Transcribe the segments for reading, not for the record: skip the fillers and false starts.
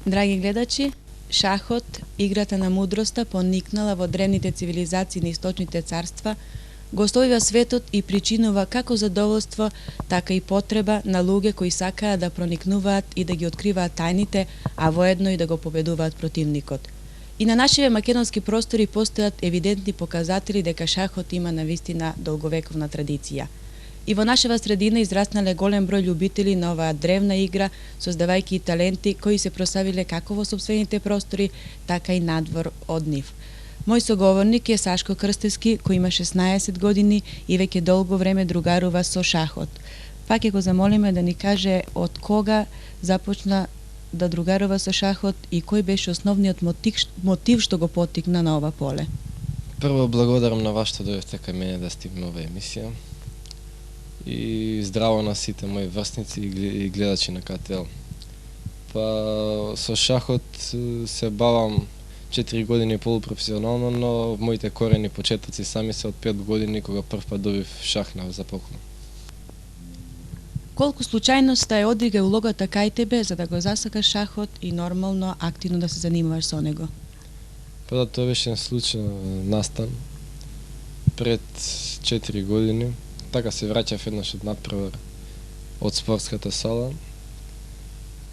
Драги гледачи, шахот, играта на мудроста, поникнала во древните цивилизации на источните царства, го оставива светот и причинува како задоволство, така и потреба на луѓе кои сакаат да проникнуваат и да ги откриваат тајните, а воедно и да го победуваат противникот. И на нашите македонски простори постојат евидентни показатели дека шахот има навистина долговековна традиција. И во нашава средина израснале голем број љубители на оваа древна игра, создавајќи и таленти кои се прославиле како во сопствените простори, така и надвор од нив. Мој соговорник е Сашко Крстевски, кој има 16 години и веќе долго време другарува со шахот. Пак ќе го замолиме да ни каже од кога започна да другарува со шахот и кој беше основниот мотив што го поттикна на ова поле. Прво благодарам на вас што дојдовте кај мене да стигне оваа емисија. И здраво на сите мои врсници и гледачи на КТЛ. Па со шахот се бавам 4 години полупрофесионално, но моите корени почетоци сами се од 5 години кога прв пат добив шах за поклон. Колку случајноста е одига улогата кај тебе за да го засакаш шахот и нормално активно да се занимаваш со него? Па да, тоа беше случајен настан пред 4 години. Така се враќав еднаш од надпревар од спортската сала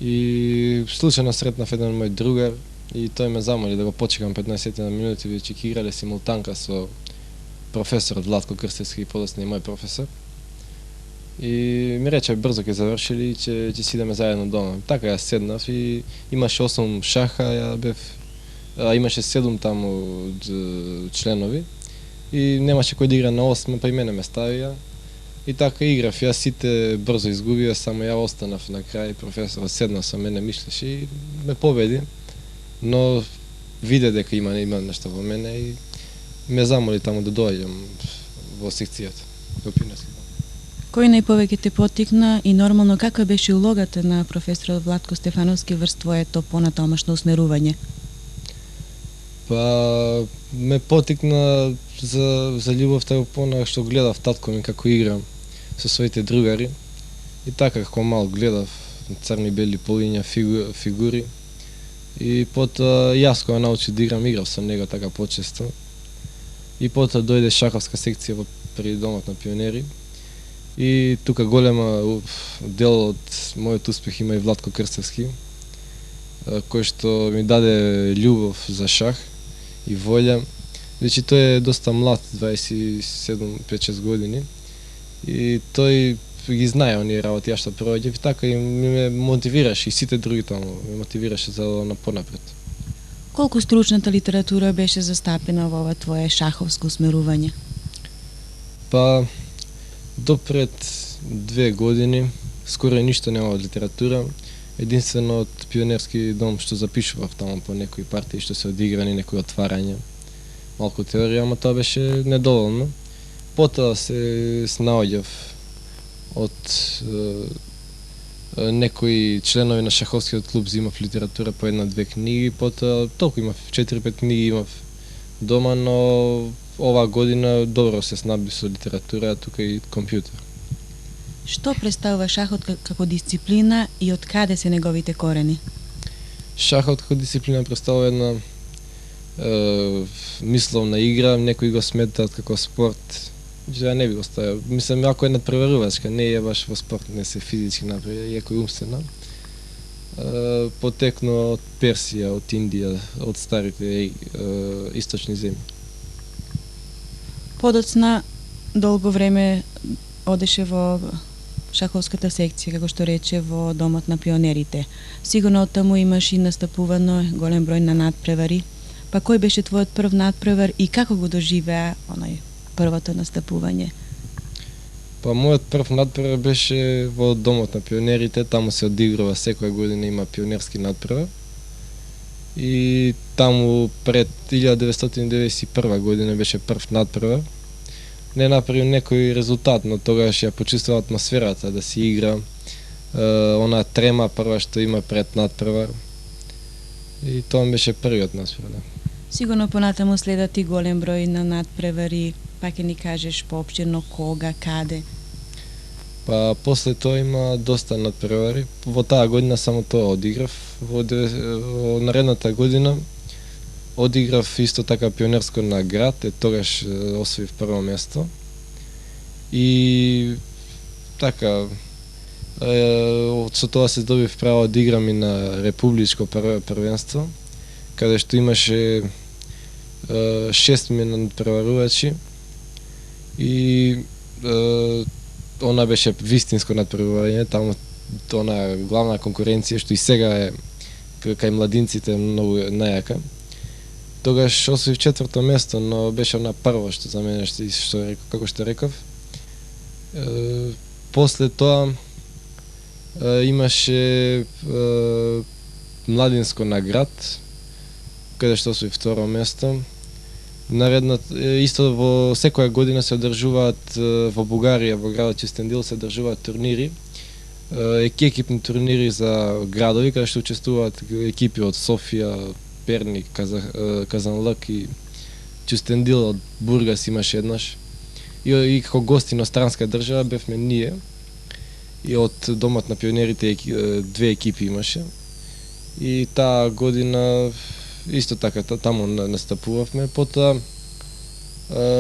и случајно сретнав еден мој другар и тој ме замоли да го почекам 15 минути, веќе ќе играле симултанка со професорот Владко Крстевски, подоцна и мој професор. И ми рече брзо ќе завршили и ќе си идеме заедно дома. Така ја седнав и имаше 8 шаха, имаше 7 таму членови. И немаше кој да игра на 8, па и мене ме ставија. И така играв, јас сите брзо изгубија, само ја останав на крај, професорот седна со мене, мишлеше и ме победи. Но виде дека има нешто во мене и ме замоли таму да доаѓам во секцијата, во пионерски. Кој најповеќе те поттикна и нормално каква беше улогата на професорот Владко Стефановски врз твоето понатамошно усмерување? Па ме поттикна за љубовта во пона што гледав татко ми како играм со своите другари. И така како мал гледав црни бели полиња фигури. И потоа јас кога научив да играв со него така почесто. И потоа дојде шаховска секција при домот на пионери. И тука голема дел од мојот успех има и Владко Крстевски, кој што ми даде љубов за шах и волја. Значи тој е доста млад, 27-5-6 години. И тој ги знае оние работи ја што провеѓав и така и ме мотивираше и сите други таму ме мотивираше за на понапред. Колку стручната литература беше застапена во ова твое шаховско усмерување? Па до пред 2 години скоро ништо нема од литература. Единствено од пионерски дом што запишував таму по некои партии што се одиграни, некои отварања, малку теорија, ама тоа беше недоволно. Потоа се снаоѓав од некои членови на шаховскиот клуб, земав литература по 1-2 книги, потоа толку имав 4-5 книги имав дома, но оваа година добро се снабдив со литература, тука и компјутер. Што представува шахот како дисциплина и од каде се неговите корени? Шахот како дисциплина представува една мисловна игра, некои го сметаат како спорт. Ја не би го ставил. Мислам, ако е надпреварувачка, не е баш во спорт, не се физички напревар, иако е умствена. Потекнува од Персија, од Индија, од старите источни земји. Подоцна долго време одеше во шаховската секција, како што рече, во домот на пионерите. Сигурно од таму имаш и настапувано голем број на надпревари. Па кој беше твојот прв надпревар и како го доживеа првото настапување? Па мојот прв надпревар беше во домот на пионерите, таму се одигрува секоја година, има пионерски надпревар. И таму пред 1991 година беше прв надпревар. Не направи некој резултат, но тогаш ја почувствува атмосферата да се игра, она трема прва што има пред надпревар. И тоа беше првиот надпревар. Сигурно понатаму следат и голем број на надпревари, па ќе ни кажеш поопштирно кога, каде? Па после тоа има доста надпревари. Во таа година само тоа одиграв. во наредната година одиграв исто така пионерско на град, тогаш освоив прво место. И така, со тоа се добив право да играм и на републичко првенство, каде што имаше 6 надпреварувачи и она беше вистинско надпреварување, таму она главна конкуренција што и сега е кај младинците многу најака. Тогаш освоив 4-то место, но беше на прво што за мене како што реков. После тоа имаше младинско на град, каде што освоив второ место. Исто во секоја година се одржуваат во Бугарија, во градот Кюстендил се одржуваат турнири, екипни турнири за градови, каде што учествуваат екипи од Софија, Перник, Казанлък и Кюстендил, од Бургас имаше еднаш. И како гости на странска држава бевме ние. И од домот на пионерите 2 екипи имаше. И таа година исто така таму настапувавме. Потоа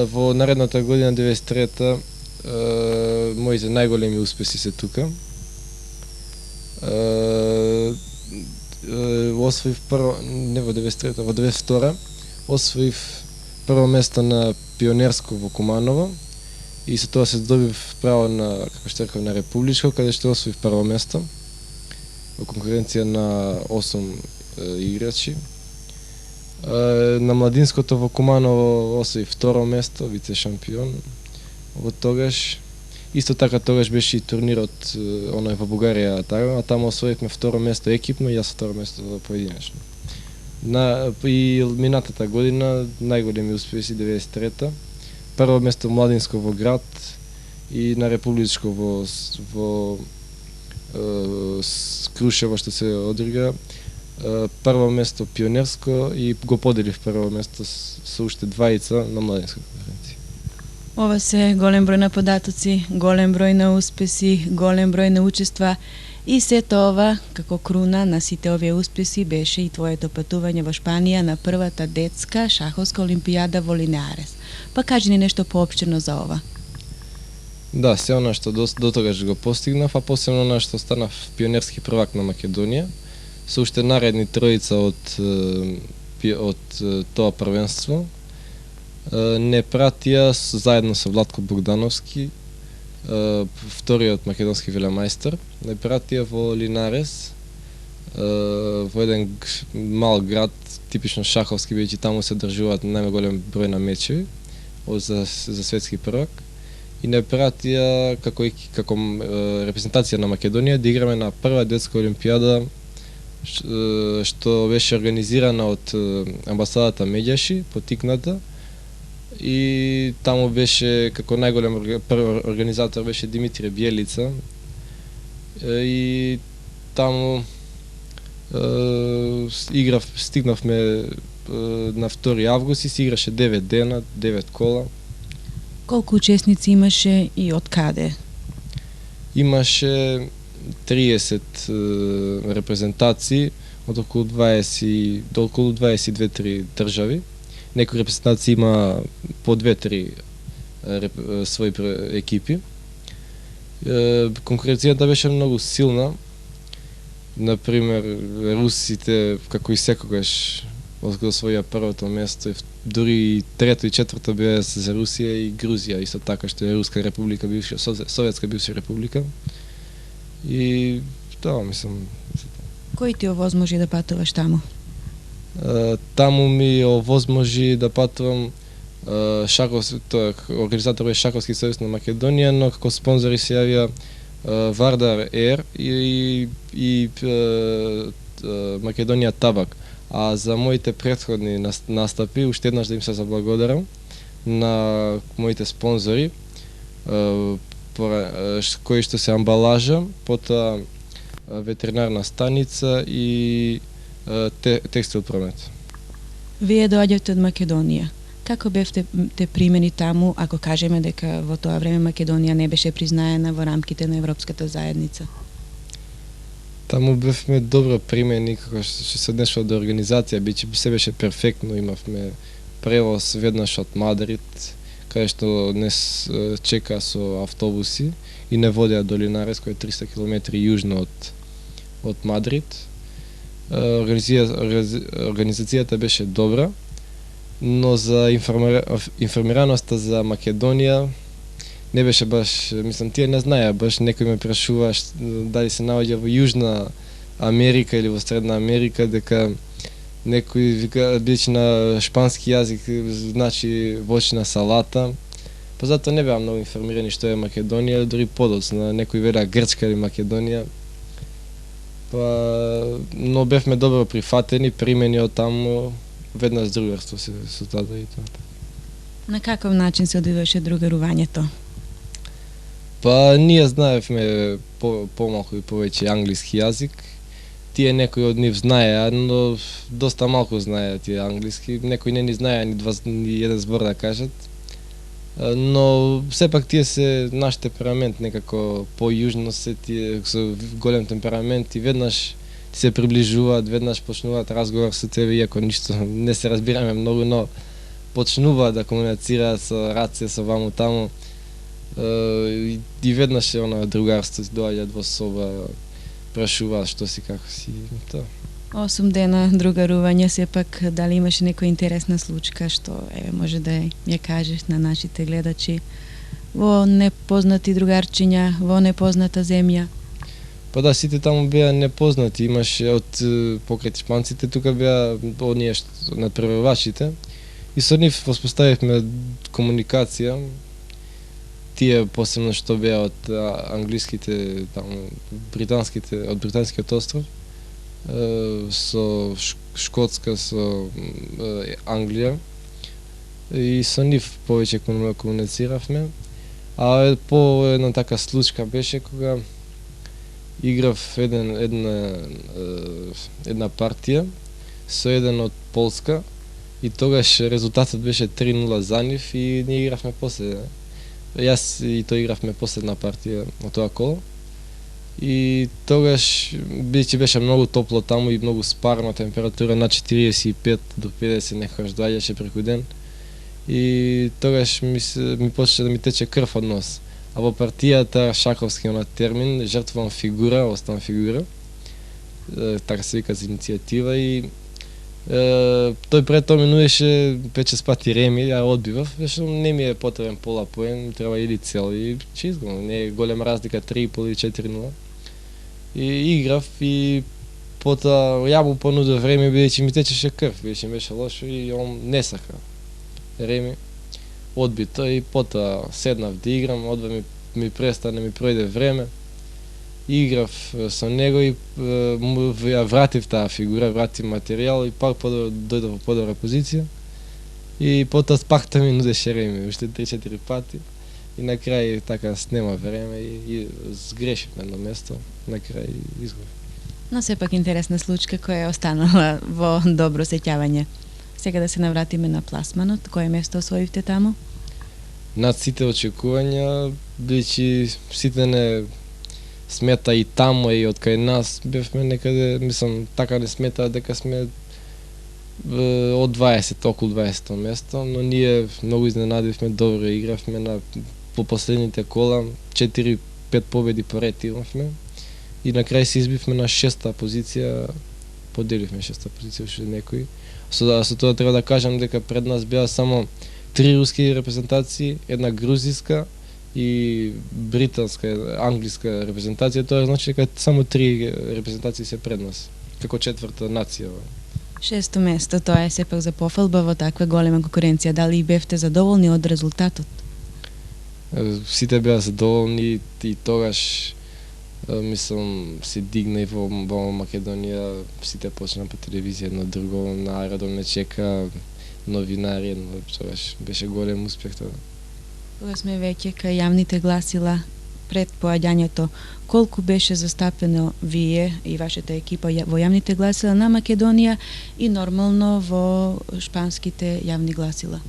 во наредната година 93-та моите најголеми успеси се тука. Освоив прво, не во 93-та, во 92-та, освоив прво место на пионерско во Куманово и со тоа се добив право на, како што реков, на републичко, каде што освоив прво место во конкуренција на 8 играчи. На младинското во Куманово освоив второ место, вице шампион во тогаш. Исто така тогаш беше и турнирот оној во Бугарија, а таму освоивме второ место екипно и јас второ место поединечно. И минатата година најголеми успеси 93-та. Прво место младинско во град и на републичко во Крушево што се одрга. Прво место пионерско и го поделив прво место со уште двајца на младинска конференција. Ова се голем број на податоци, голем број на успеси, голем број на учества и сето ова, како круна на сите овие успеси, беше и твоето патување во Шпанија на првата детска шаховска олимпијада во Линеарес. Па кажи ни нешто поопштено за ова. Да, се она што до тогаш го постигнав, а посебно она што станав пионерски првак на Македонија, со уште наредни тројца од тоа првенство. Не пратија заедно со Владко Богдановски, вториот македонски велемајстор, не пратија во Линарес, во еден мал град, типично шаховски, бидејќи таму се одржуваат најголем број на мечеви за светски првак. И не пратија како репрезентација на Македонија да играме на прва детска олимпијада што беше организирана од амбасадата Медјаши, потикната. И таму беше, како најголем организатор беше Димитри Бјелица. И таму стигнавме на 2 август и се играше 9 дена, 9 кола. Колку учесници имаше и од каде? Имаше 30 репрезентации од околу 22-3 држави. Некои репрезентации има по 2-3 своји екипи. Конкуренцијата беше многу силна. Например, русите, како и секогаш, освоија првото место, дури и трето и четврто беа за Русија и Грузија, исто така што е Руска република, Советска бивша република. И тоа, мислам... Кој ти овозможи да патуваш таму? Таму ми овозможи да патувам организатор беше Шаховски сојуз на Македонија, но како спонзори се јавија Вардар Ер и Македонија Табак. А за моите претходни настапи, уште еднаш да им се заблагодарам на моите спонзори, кои што се амбалажа, потоа ветеринарна станица и текстил промет. Вие доаѓавте од Македонија. Како бевте примени таму, ако кажеме дека во тоа време Македонија не беше признаена во рамките на Европската заедница? Таму бевме добро примени како што се однесува до организација, се беше перфектно, имавме превоз веднаш од Мадрид, каде што днес чека со автобуси и не водеа до Линарес, кој е 300 км јужно од Мадрид. Организацијата беше добра, но за информираноста за Македонија не беше баш, мислам, тие не знаеа баш, некој ме прашува дали се наоѓа во Јужна Америка или во Средна Америка, дека некој вика, бидејќи на шпански јазик значи воќна салата, па затоа не беа многу информирани што е Македонија, дури подоцна, некој велеа Грчка или Македонија. Па, но бевме добро прифатени, примени од таму, веднаш другарство со тата и тоа. На каков начин се одвиваше другарувањето? Па, ние знаевме помалку и повеќе англиски јазик. Тие некои од нив знаеа, но доста малку знаеа тие англиски. Некои не ни знаеа ни еден збор да кажат. Но сепак тие се наш темперамент, некако по-јужно се тие со голем темперамент и веднаш се приближуваат, веднаш почнуваат разговор со тебе, иако ништо не се разбираме многу, но почнуваат да комуницираат со раце, со ваму таму. И веднаш е она другарство, доаѓаат во соба, прашуваат што си, како си, тоа. 8 дена другарување, сепак дали имаше некоја интересна случка што може да ја кажеш на нашите гледачи во непознати другарчиња, во непозната земја? Па да, сите таму беа непознати, имаше од покрај шпанците, тука беа оние надпреварувачите и со нив воспоставивме комуникација. Тие посебно што беа од англиските, таму од британскиот остров, со Шкотска, со Англија, и со нив повеќе комунициравме. А по една така случка беше кога играв една партија со еден од Полска и тогаш резултатот беше 3-0 за нив и ние игравме после. Јас и тој игравме последна партија од тоа коло. И тогаш, бидејќи беше многу топло таму и многу спарна температура, на 45 до 50 некогаш доаѓаше преку ден. И тогаш ми почна да ми тече крв од нос. А во партијата, шаковски онат термин, жртвувам фигура, оставам фигура. Така се вика за иницијатива и тој пред тоа ми нудеше 5-6 пати реми, ја одбивав, зашто не ми е потребен пола поен, треба или цел и че изгодно, не е голема разлика 3,5 или 4-0. И играв и потоа ја му понудив реми, бидејќи ми течеше крв, бидејќи беше лошо и он не сака реми. Одби тој и потоа седнав да играм, одва ми престане, ми пројде време. Играв со него и ја вратив таа фигура, вратив материјал и пак дојдов во подобра позиција. И потоа пак ми нудеше реми, уште 3-4 пати. И на крај така снема време и сгрешив на едно место, на крај изгубив. Но сепак интересна случка која е останала во добро сеќавање. Сега да се навратиме на пласманот, кое место освоивте таму? Над сите очекувања, бидејќи сите не смета и таму и од кај нас бевме некаде, мислам, така не смета дека сме од 20, околу 20 место, но ние многу изненадивме, добро игравме по последните кола, 4-5 победи поред имавме и на крај се избивме на 6-та позиција, поделивме 6-та позиција уште некои. Со тоа треба да кажам дека пред нас беа само 3 руски репрезентации, една грузиска и британска, англиска репрезентација, тоа значи дека само 3 репрезентации се пред нас, како четврта нација. 6-то место, тоа е сепак за пофалба во таква голема конкуренција. Дали бевте задоволни од резултатот? Сите беа задоволни и тогаш, мислам, се дигна и во Македонија, сите почна по телевизија, едно друго, на аеродром не чека, новинари, но тогаш беше голем успех тоа. Кога сме веќе кај јавните гласила пред поаѓањето, колку беше застапено вие и вашата екипа во јавните гласила на Македонија и нормално во шпанските јавни гласила?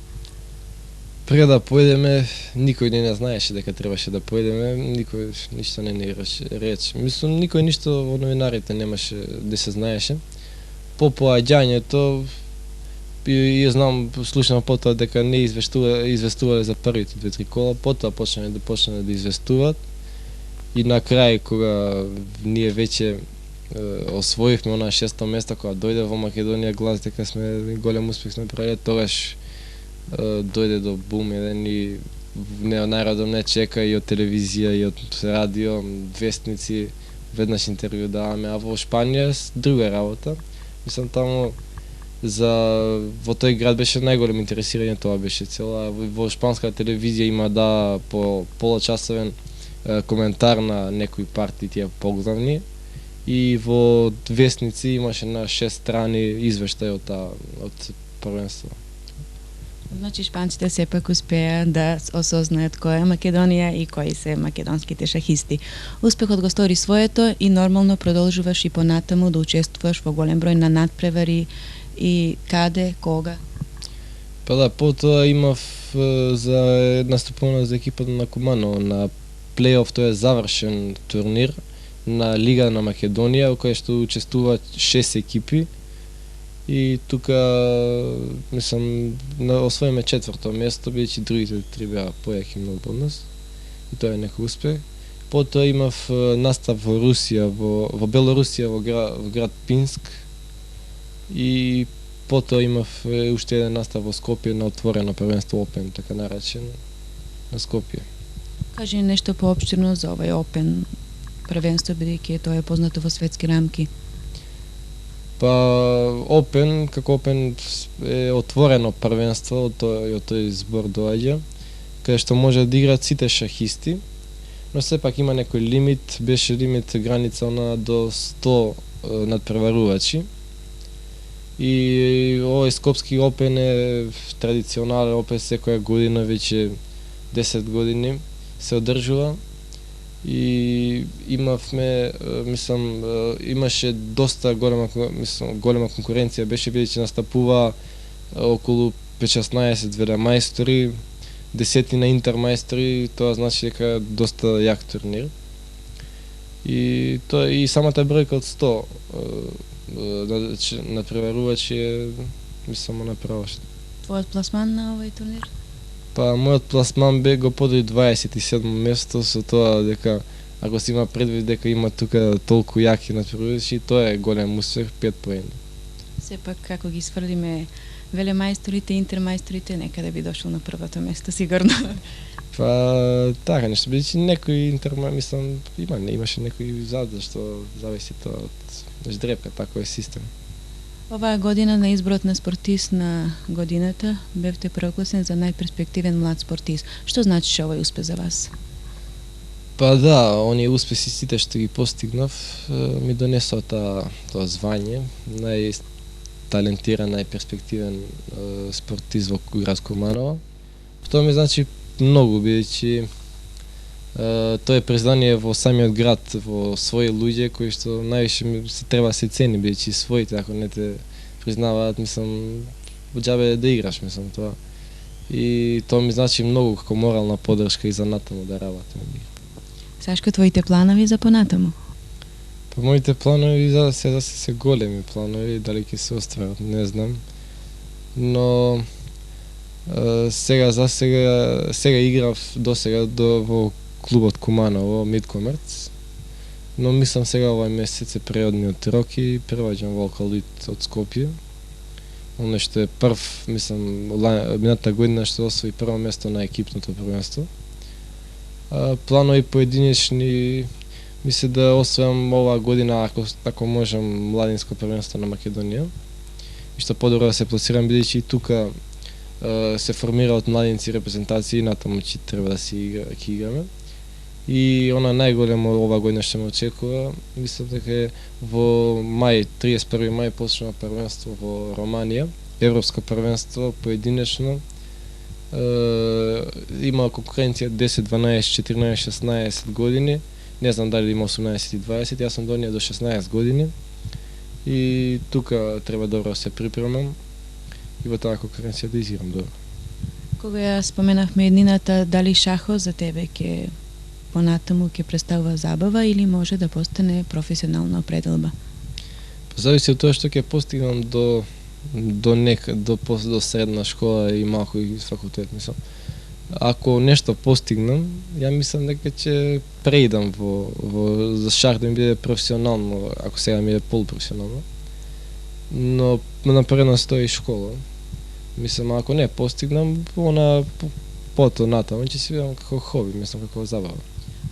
Пред да појдеме, никој не знаеше дека требаше да појдеме, никој ништо не ни рече. Мислам, никој ништо во новинарите немаше да се знаеше. По поаѓањето, и знам, слушнав потоа дека не известувале за првите 2-3 кола, потоа почнале да известуваат. И на крај, кога ние веќе освоивме онаа 6-то место, кога дојде во Македонија глас дека сме голем успех сме правиле, тогаш дојде до бум еден и најрадом не чека и од телевизија и од радио, вестници, веднаш интервју даваме, а во Шпанија друга работа. Мислам, таму во тој град беше најголем интересирање, тоа беше цела. Во шпанска телевизија има по полочасовен коментар на некои партии тие поглавни, и во вестници имаше на 6 страни извештај од првенство. Значи шпанците сепак успеа да осознаат која е Македонија и кои се македонските шахисти. Успехот го стори своето и нормално продолжуваш и понатаму да учествуваш во голем број на надпревари и каде, кога? Па да, потоа имав за наступувано за екипата на Куманово на плей-оф, тоа е завршен турнир на Лига на Македонија, во која што учествуваат 6 екипи. И тука, мислам, освоиме 4-то место, бидејќи другите 3 беа појаки многу од нас. И тоа е некој успех. Потоа имав настав во Русија, во Белорусија, во град Пинск. И потоа имав уште еден настав во Скопје на отворено првенство Open, така наречен, на Скопје. Кажи нешто поопштирно за овој Open првенство, бидејќи тоа е познато во светски рамки. Па Open, како Open е отворено првенство, од тој збор доаѓа, каде што може да играат сите шахисти, но сепак има некој лимит, беше лимит граница до 100 надпреварувачи. И овој Скопски Open е традиционален Open, секоја година, веќе 10 години се одржува. И имавме, мислам, имаше доста голема конкуренција, беше бидејќи настапува околу 5-16 велемајстори, 10 интермајстори, тоа значи дека е доста јак турнир. И самата бројка од 100 надпреварувачи е, мислам, направашна. Твојот пласман на овој турнир? Па, мојот пласман го подои 27 место, со тоа дека ако се има предвид дека има тука толку јаки надпреварувачи, тоа е голем успех, 5 поени. Сепак, како ги сврлиме велемајсторите, интермајсторите, некаде би дошол на првото место, сигурно. Па, така нешто, бидејќи некои мислам, имаше некои зад, што зависи тоа од ждрепка, тако е систем. Оваа година на изборот на спортист на годината бевте прогласен за најперспективен млад спортист. Што значи овој успех за вас? Па да, оние успеси сите што ги постигнав ми донесоа тоа звање, најталентиран, најперспективен спортист во град Куманово. Тоа ми значи многу, бидејќи тоа е признание во самиот град, во свои луѓе кои што највише се треба се цени, бидејќи своите ако не те признаваат, мислам, џабе да играш, мислам тоа. И тоа ми значи многу како морална поддршка и за натаму да работам. Сашко, твоите планови за понатаму? Па моите планови за сега се големи планови, дали ќе се остварат, не знам. Но сега играв во клубот Куманово, Мидкомерц, но мислам сега овој месец е преодниот рок и преваѓам во Алкалит од Скопје. Оно што е прв, мислам, мината година што освои прво место на екипното првенство. Планови поединечни, мислам да освојам оваа година, ако можам, младинско првенство на Македонија. И што подобро да се пласирам, бидејќи тука се формира од младинци репрезентации, натаму ќе треба да си играме. И она најголемо оваа година што ме очекува, мислам дека е во мај, 31 мај почнува првенство во Романија, европско првенство поединечно. Има конкуренција 10, 12, 14, 16 години. Не знам дали има 18 и 20, јас сум до неја до 16 години. И тука треба добро да се припремам и во таа конкуренција да изиграм добро. Кога ја споменавме еднината, дали шахот за тебе ќе понатаму ќе представува забава или може да постане професионална определба? Зависи од тоа што ќе постигнам до средна школа и малку и факултет, мислам. Ако нешто постигнам, ја мислам дека ќе преидам во за шах да ми биде професионално, ако сега ми е полупрофесионално. Но на предно стои школа. Мислам, ако не постигнам, потонатаму ќе си видам како хоби, мислам како забава.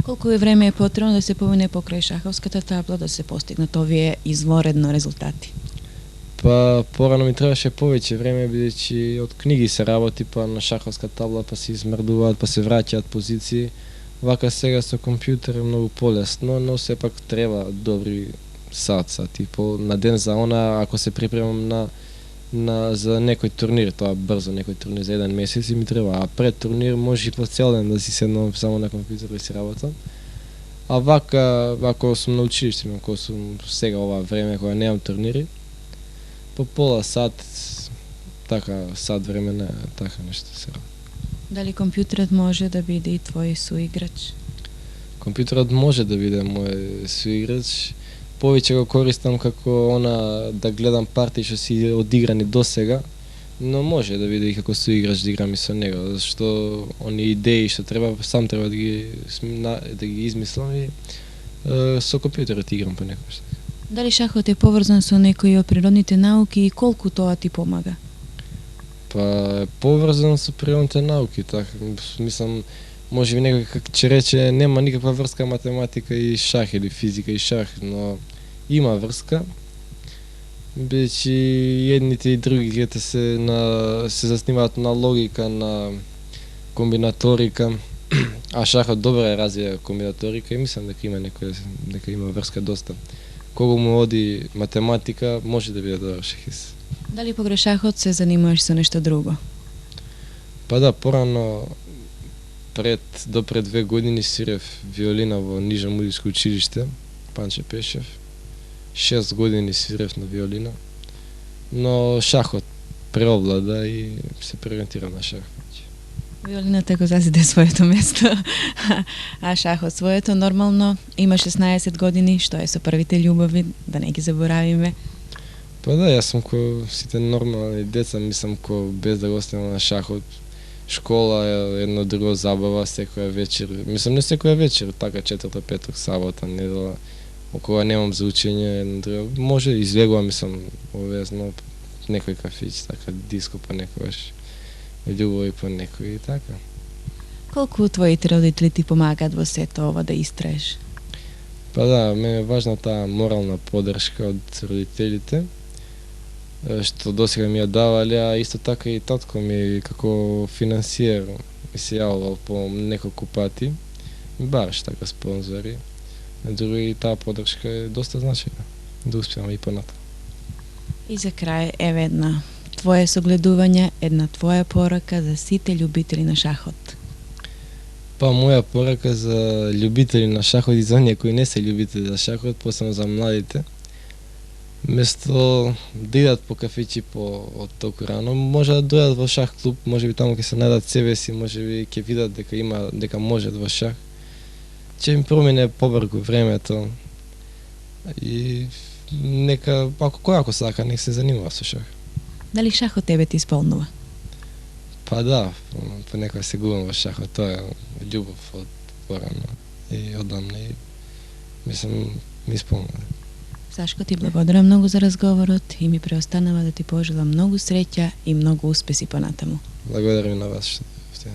Колку време е потребно да се помине покрај шаховската табла да се постигнат овие изворедно резултати? Па порано ми требаше повеќе време, бидејќи од книги се работи, па на шаховска табла, па се измердуваат, па се враќаат позиции. Вака сега со компјутер е многу полесно, но сепак треба добри сати на ден за она, ако се припремам за некој турнир, тоа брзо некој турнир за еден месец и ми треба, а пред турнир може и по цел ден да си седнам само на компјутер и си работам. А вака, ако сум на училиште, ако сум сега ова време кога немам турнири, по пола сат, така, сат време, така нешто се работи. Дали компјутерот може да биде и твој соиграч? Компјутерот може да биде мој соиграч. Повеќе го користам како да гледам партии што си одиграни досега, но може да биде и како соиграч да играм и со него, зашто они идеи што сам треба да ги измислам и со компјутерот играм понекогаш. Дали шахот е поврзан со некои од природните науки и колку тоа ти помага? Па е поврзан со природните науки, така, мислам, може би некој ќе рече нема никаква врска математика и шах или физика и шах, но има врска, бидејќи едните и другите се засниваат на логика, на комбинаторика, а шахот добро е развија комбинаторика и мислам дека има врска доста. Кога му оди математика, може да биде добар шахист. Дали покрај шахот се занимаваш со нешто друго? Па да, порано до пред 2 години свирев виолина во Нижо музичко училиште, Панче Пешев. 6 години свирев на виолина, но шахот преовлада и се преориентирам на шах. Виолината го зазиде своето место, а шахот своето. Нормално има 16 години, што е со првите љубови, да не ги заборавиме. Па да, јас сум ко сите нормални деца, мислам без да го оставам на шахот. Школа е едно друго забава секоја вечер. Мислам не секоја вечер, така четврток, петок, сабота, недела. Кога немам за учење, едно друго. Може излегувам, мислам, обезно некој кафиќ, така диско па некогаш. Љубови по некој и така. Колку твоите родители ти помагаат во сето ова да истраеш? Па да, мене е важна таа морална поддршка од родителите, што досега ми ја давале, а исто така и татко ми како финансиер ми се јавувал по неколку пати. Ми бараш така спонзори. Други таа поддршка е доста значајна, да успеам и понатаму. И за крај, еве една твое согледување, една твоја порака за сите љубители на шахот. Па моја порака за љубители на шахот и за оние кои не се љубители на шахот, посебно за младите, место да идат по кафиќи од толку рано, може да дојдат во шах клуб, може би таму ќе се најдат себе си, може би ќе видат дека можат во шах. Ќе им промине побрзо времето и нека, ако сака, нека се занимава со шах. Дали шахот тебе ти исполнува? Па да, понекогаш се губам во шахот, тоа е љубов од порано и одамна и мислам ми исполнува. Сашко, ти благодарам многу за разговорот и ми преостанава да ти пожелам многу среќа и многу успеси понатаму. Благодарам на вас што сте.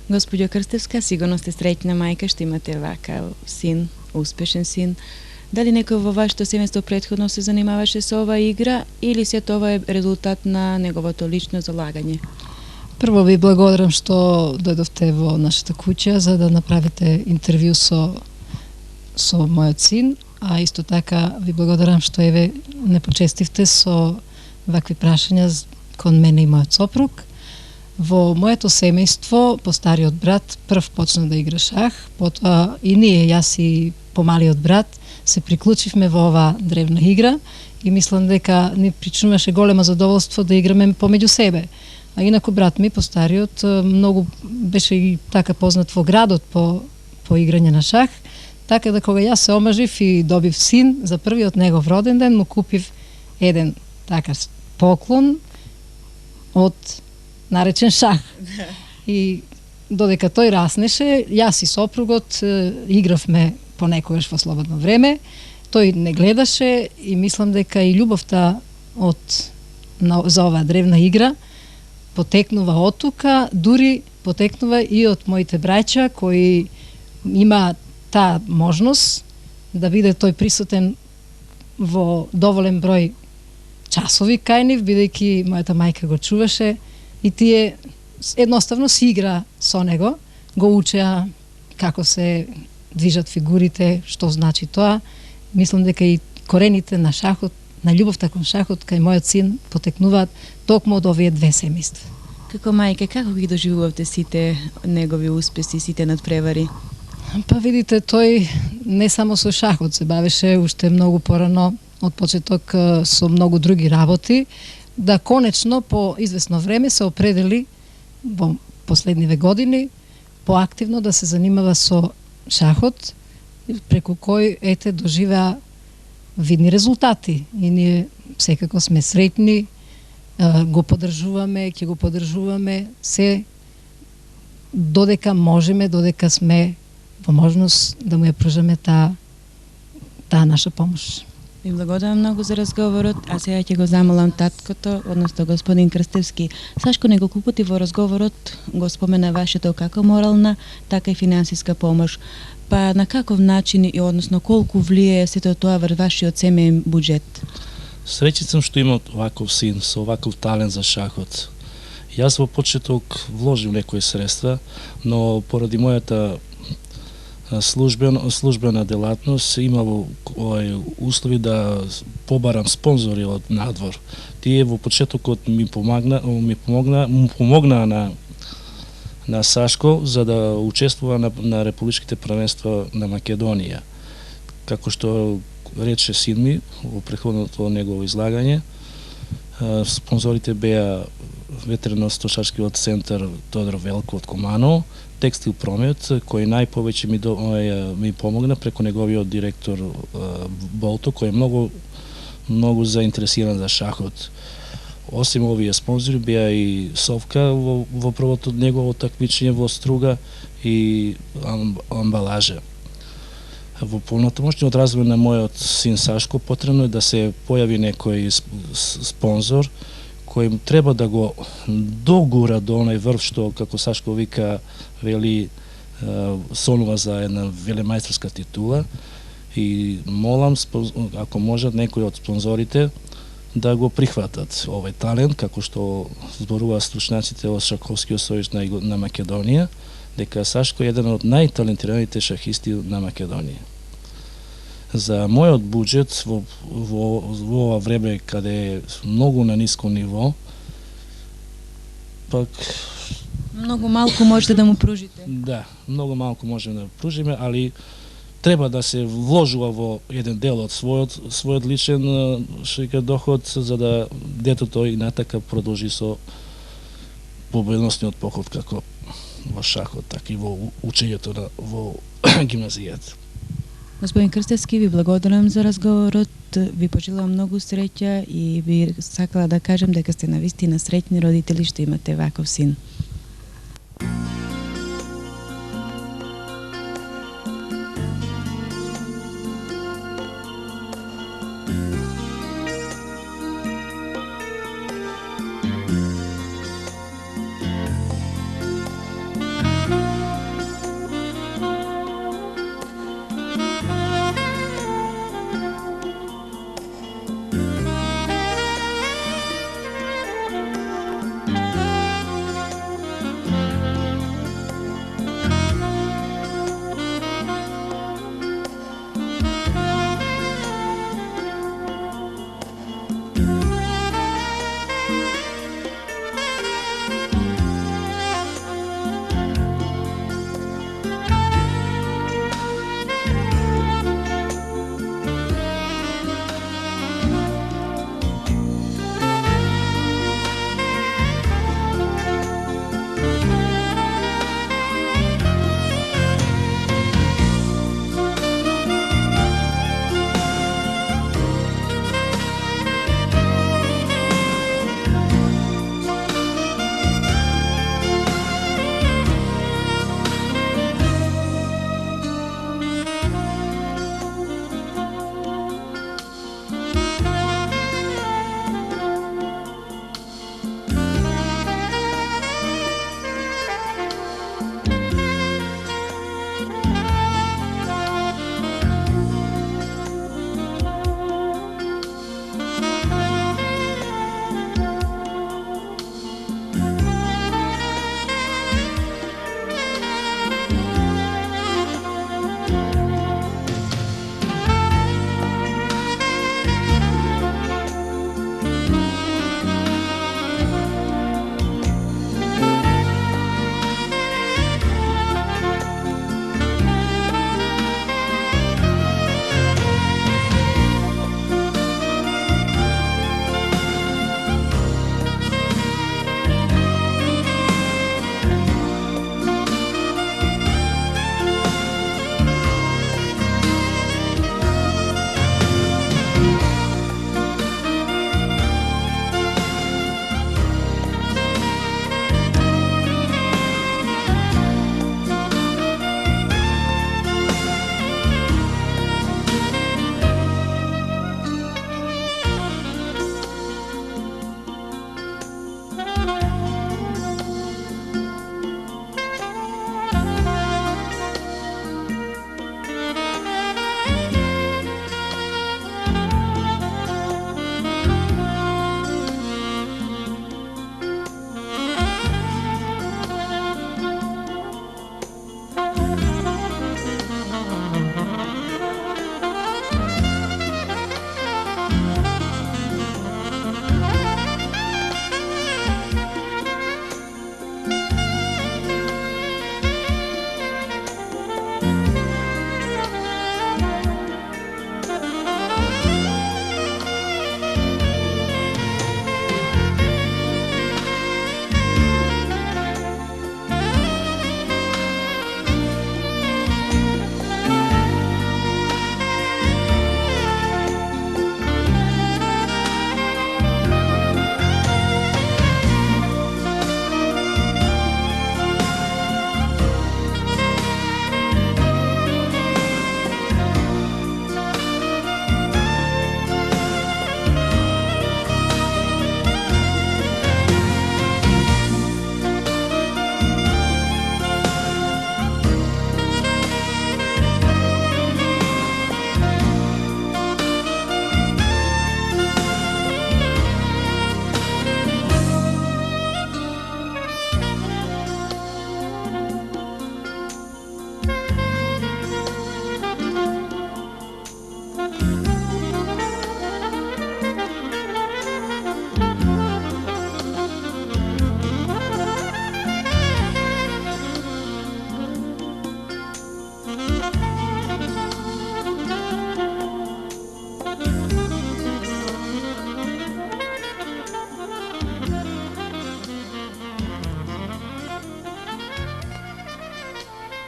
Gospođo Krstevska, sigurno ste srećna majka što imate ovakav sin, uspešen sin. Da li neko во вашето семејство претходно се занимаваше со ова игра или се тоа е резултат на неговото лично залагање? Прво ви благодарам што дојдовте во нашата куќа за да направите интервју со мојот син, а исто така ви благодарам што еве не почестивте со вакви прашања кон мене и мојот сопруг. Во моето семејство, постариот брат прв почна да игра шах, потоа и ние, јас и помалиот брат, се приклучивме во оваа древна игра и мислам дека ни причинуваше големо задоволство да играме помеѓу себе. А инаку брат ми, постариот, многу беше и така познат во градот по играње на шах, така да кога јас се омажив и добив син, за првиот негов роден ден му купив еден така поклон од наречен шах. И додека тој раснеше, јас и сопругот игравме понекогаш во слободно време. Тој не гледаше и мислам дека и љубовта за оваа древна игра потекнува од тука, дури потекнува и од моите браќа кои има таа можност да биде тој присутен во доволен број часови кај нив, бидејќи мојата мајка го чуваше и тие едноставно си игра со него, го учеа како се движат фигурите, што значи тоа. Мислам дека и корените на шахот, на љубовта кон шахот кај мојот син потекнуваат токму од овие две семејства. Како мајка, како ги доживувавте сите негови успеси, сите надпревари? Па видите, тој не само со шахот се бавеше, уште многу порано од почеток со многу други работи, да конечно по известно време се определи во последниве години поактивно да се занимава со шахот, преку кој ете доживеа видни резултати и ние секако сме среќни, го поддржуваме, ќе го поддржуваме се додека можеме, додека сме во можност да му ја пружаме таа наша помош. Ви благодарам многу за разговорот, а сега ќе го замолам таткото, односно господин Крстевски. Сашко неколку пати во разговорот го спомена вашето како морална, така и финансиска помош. Па на каков начин и односно колку влијае сето тоа врз вашиот семеен буџет? Среќен сум што имам оваков син со оваков талент за шахот. Јас во почеток вложив некои средства, но поради мојата службена делатност имало услови да побарам спонзори од надвор. Тие во почетокот ми помогна на Сашко за да учествува на републичките првенства на Македонија. Како што рече син ми во претходното негово излагање, спонзорите беа ветеринарно-стошарскиот центар Тодор Велко од Команово, Текстил Промет, кој најповеќе ми помогна преку неговиот директор Болто, кој е многу заинтересиран за шахот. Осим овие спонзори беа и Совка во првото негово такмичење во Струга и амбалажа. Во полнотомошниот развој на мојот син Сашко потребно е да се појави некој спонзор кој треба да го догура до онај врв што, како Сашко вика, вели, сонува за една велемајсторска титула и молам, ако можат некои од спонзорите да го прихватат овој талент, како што зборува стручњаците од Шаховскиот сојуз на Македонија, дека Сашко е еден од најталентираните шахисти на Македонија. За мојот буџет во ова време каде е многу на ниско ниво, пак Многу малку можете да му пружите. Да, многу малку можеме да пружиме, али треба да се вложува во еден дел од својот личен доход за да детето и натака продолжи со победносниот поход како во шахот, така и во учењето во гимназијата. Господин Крстевски, ви благодарам за разговорот, ви пожелувам многу среќа и би сакала да кажам дека сте навистина среќни родители што имате ваков син.